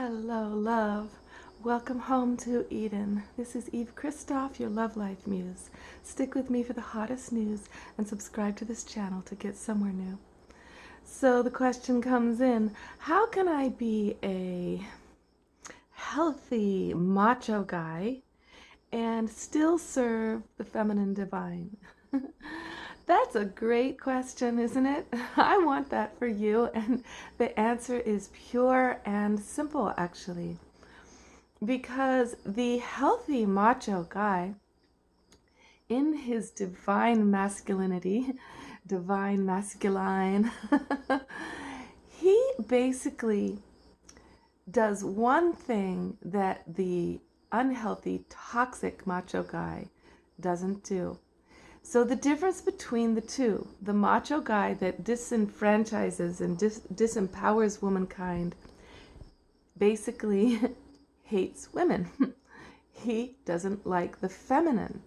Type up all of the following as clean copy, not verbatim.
Hello, love. Welcome home to Eden. This is Eve Christoph, your Love Life Muse. Stick with me for the hottest news and subscribe to this channel to get somewhere new. So the question comes in, how can I be a healthy macho guy and still serve the feminine divine? That's a great question, isn't it? I want that for you, and the answer is pure and simple, actually. Because the healthy macho guy, in his divine masculinity, divine masculine, he basically does one thing that the unhealthy, toxic macho guy doesn't do. So the difference between the two, the macho guy that disenfranchises and disempowers womankind, basically hates women. He doesn't like the feminine.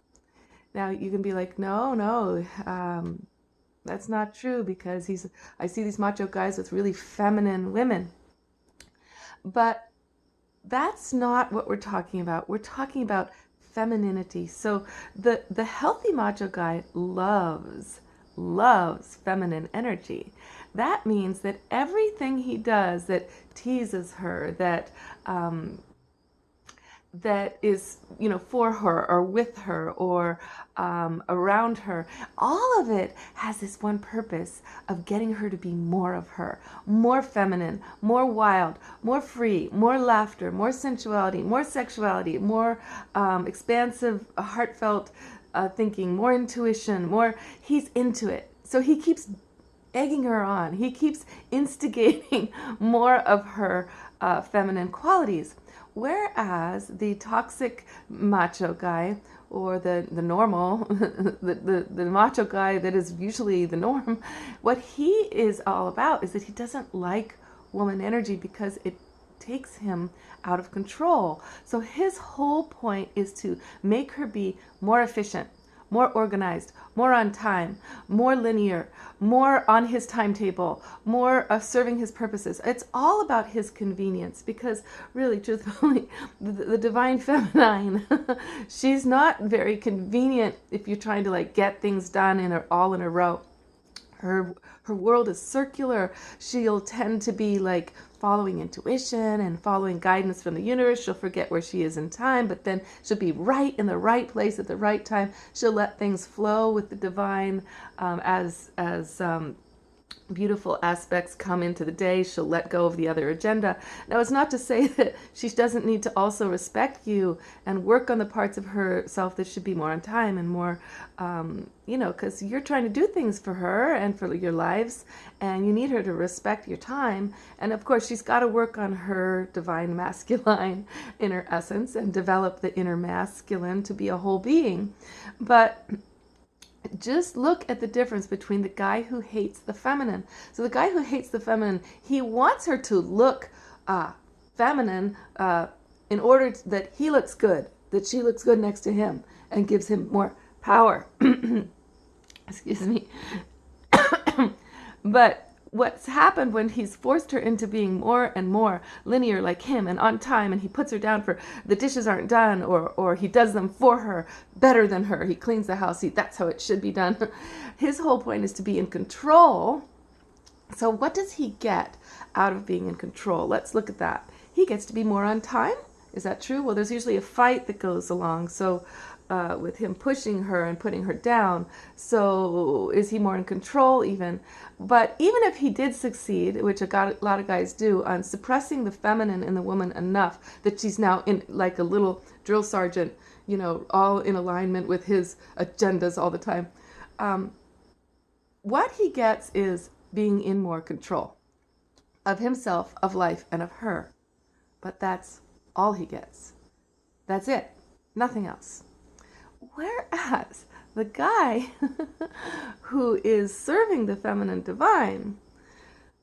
Now you can be like, no, that's not true, because I see these macho guys with really feminine women. But that's not what we're talking about. We're talking about femininity. So the healthy macho guy loves feminine energy. That means that everything he does that teases her, that is, for her or with her or around her, all of it has this one purpose of getting her to be more of her, more feminine, more wild, more free, more laughter, more sensuality, more sexuality, more expansive, heartfelt thinking, more intuition, more. He's into it. So he keeps egging her on. He keeps instigating more of her feminine qualities. Whereas the toxic macho guy, or the normal, the macho guy that is usually the norm, what he is all about is that he doesn't like woman energy because it takes him out of control. So his whole point is to make her be more efficient, more organized, more on time, more linear, more on his timetable, more serving his purposes. It's all about his convenience, because really, truthfully, the divine feminine, she's not very convenient if you're trying to get things done all in a row. Her world is circular. She'll tend to be following intuition and following guidance from the universe. She'll forget where she is in time, but then she'll be right in the right place at the right time. She'll let things flow with the divine as beautiful aspects come into the day. She'll let go of the other agenda. Now, it's not to say that she doesn't need to also respect you and work on the parts of herself that should be more on time and more, because you're trying to do things for her and for your lives, and you need her to respect your time. And of course, she's got to work on her divine masculine inner essence and develop the inner masculine to be a whole being. But just look at the difference between the guy who hates the feminine. So the guy who hates the feminine, he wants her to look feminine in order that he looks good, that she looks good next to him and gives him more power. Excuse me. But what's happened when he's forced her into being more and more linear like him and on time, and he puts her down for the dishes aren't done, or he does them for her better than her, he cleans the house, that's how it should be done. His whole point is to be in control. So what does he get out of being in control? Let's look at that. He gets to be more on time. Is that true? Well, there's usually a fight that goes along. So with him pushing her and putting her down. So is he more in control even? But even if he did succeed, which a lot of guys do, on suppressing the feminine in the woman enough that she's now in like a little drill sergeant, all in alignment with his agendas all the time, what he gets is being in more control of himself, of life, and of her. But that's all he gets. That's it. Nothing else. Whereas the guy who is serving the feminine divine,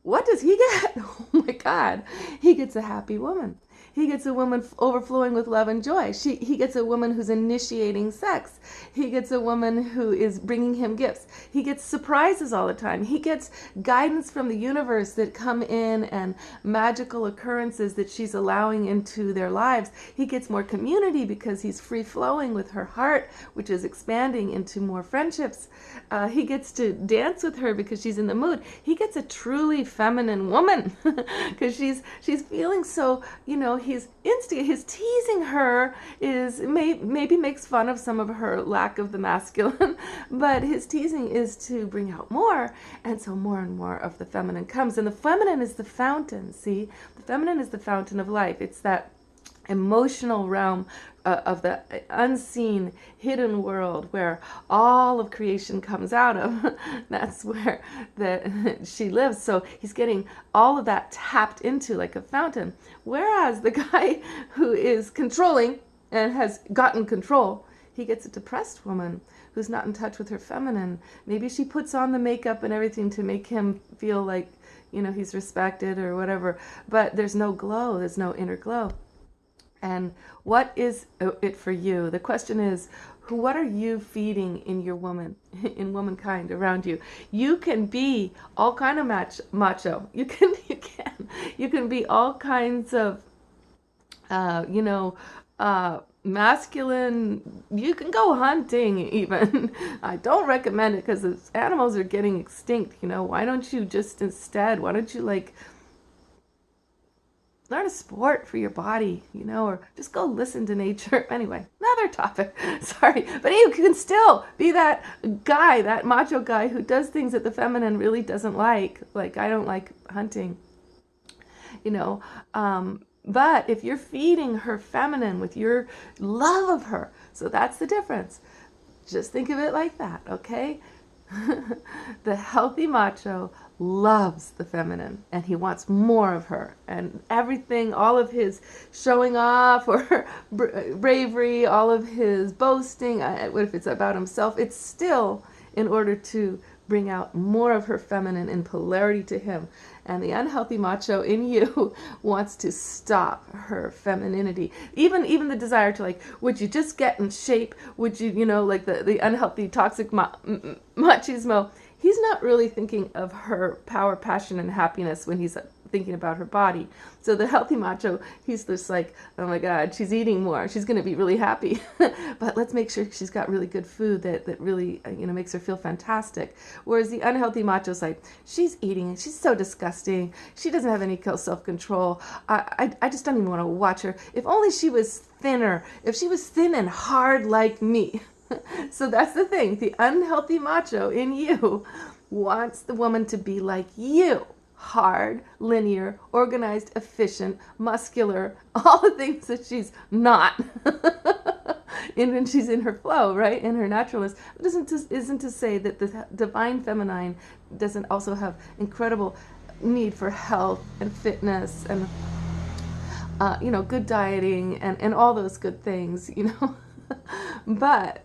what does he get? Oh my God, he gets a happy woman. He gets a woman overflowing with love and joy. He gets a woman who's initiating sex. He gets a woman who is bringing him gifts. He gets surprises all the time. He gets guidance from the universe that come in, and magical occurrences that she's allowing into their lives. He gets more community because he's free flowing with her heart, which is expanding into more friendships. He gets to dance with her because she's in the mood. He gets a truly feminine woman because she's feeling so, he's teasing her, maybe makes fun of some of her lack of the masculine, but his teasing is to bring out more, and so more and more of the feminine comes. And the feminine is the fountain. See, the feminine is the fountain of life. It's that emotional realm of the unseen, hidden world where all of creation comes out of. That's where she lives. So he's getting all of that tapped into like a fountain. Whereas the guy who is controlling and has gotten control, he gets a depressed woman who's not in touch with her feminine. Maybe she puts on the makeup and everything to make him feel like, he's respected or whatever, but there's no glow, there's no inner glow. And what is it for you? The question is, what are you feeding in your woman, in womankind around you? You can be all kind of macho. You can be all kinds of, masculine. You can go hunting even. I don't recommend it because the animals are getting extinct. Why don't you learn a sport for your body, or just go listen to nature. Anyway, another topic. Sorry. But you can still be that guy, that macho guy who does things that the feminine really doesn't like. Like, I don't like hunting, but if you're feeding her feminine with your love of her, so that's the difference. Just think of it like that, okay? The healthy macho loves the feminine and he wants more of her, and everything, all of his showing off or bravery, all of his boasting, if it's about himself, it's still in order to bring out more of her feminine in polarity to him. And the unhealthy macho in you wants to stop her femininity. Even the desire to, like, would you just get in shape? Would you, like the unhealthy, toxic machismo. He's not really thinking of her power, passion, and happiness when he's thinking about her body. So the healthy macho, he's just like, oh my God, she's eating more. She's going to be really happy. But let's make sure she's got really good food that really, makes her feel fantastic. Whereas the unhealthy macho's like, she's eating, she's so disgusting. She doesn't have any self-control. I just don't even want to watch her. If only she was thinner. If she was thin and hard like me. So that's the thing. The unhealthy macho in you wants the woman to be like you. Hard, linear, organized, efficient, muscular, all the things that she's not. And when she's in her flow, right, in her naturalness. It isn't to say that the divine feminine doesn't also have incredible need for health and fitness and, good dieting and all those good things, But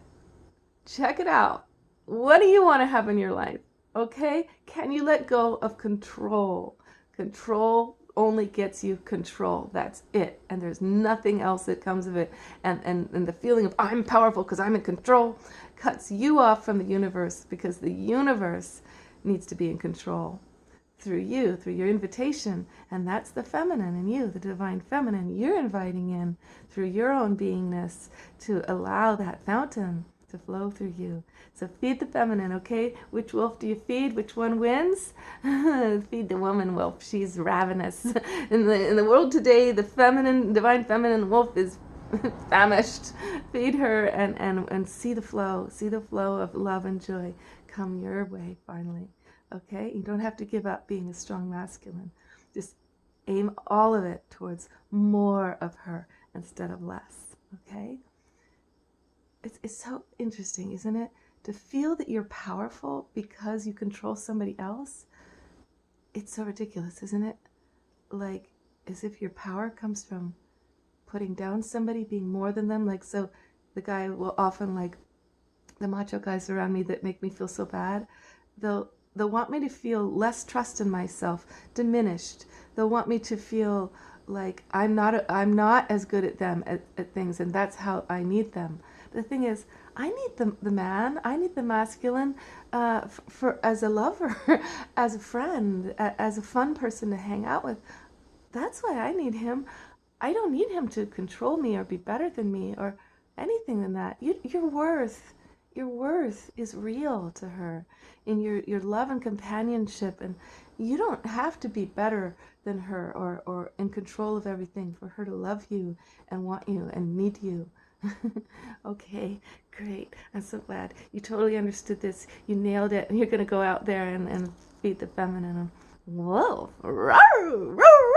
check it out. What do you want to have in your life? Okay? Can you let go of control? Control only gets you control. That's it. And there's nothing else that comes of it. And the feeling of I'm powerful because I'm in control cuts you off from the universe, because the universe needs to be in control through you, through your invitation. And that's the feminine in you, the divine feminine you're inviting in through your own beingness to allow that fountain to flow through you. So feed the feminine, okay? Which wolf do you feed? Which one wins? Feed the woman wolf. She's ravenous. In the world today, the divine feminine wolf is famished. Feed her and see the flow. See the flow of love and joy come your way finally. Okay? You don't have to give up being a strong masculine. Just aim all of it towards more of her instead of less. Okay? It's so interesting, isn't it? To feel that you're powerful because you control somebody else. It's so ridiculous, isn't it? Like, as if your power comes from putting down somebody, being more than them. Like, so the guy will often, like, the macho guys around me that make me feel so bad, they'll want me to feel less trust in myself, diminished. They'll want me to feel like I'm not as good at them at things, and that's how I need them. The thing is, I need the man. I need the masculine, for as a lover, as a friend, as a fun person to hang out with. That's why I need him. I don't need him to control me or be better than me or anything than that. Your worth is real to her in your love and companionship, and you don't have to be better than her or in control of everything for her to love you and want you and need you. Okay, great. I'm so glad you totally understood this. You nailed it, and you're going to go out there and feed the feminine. Whoa, roar, roar.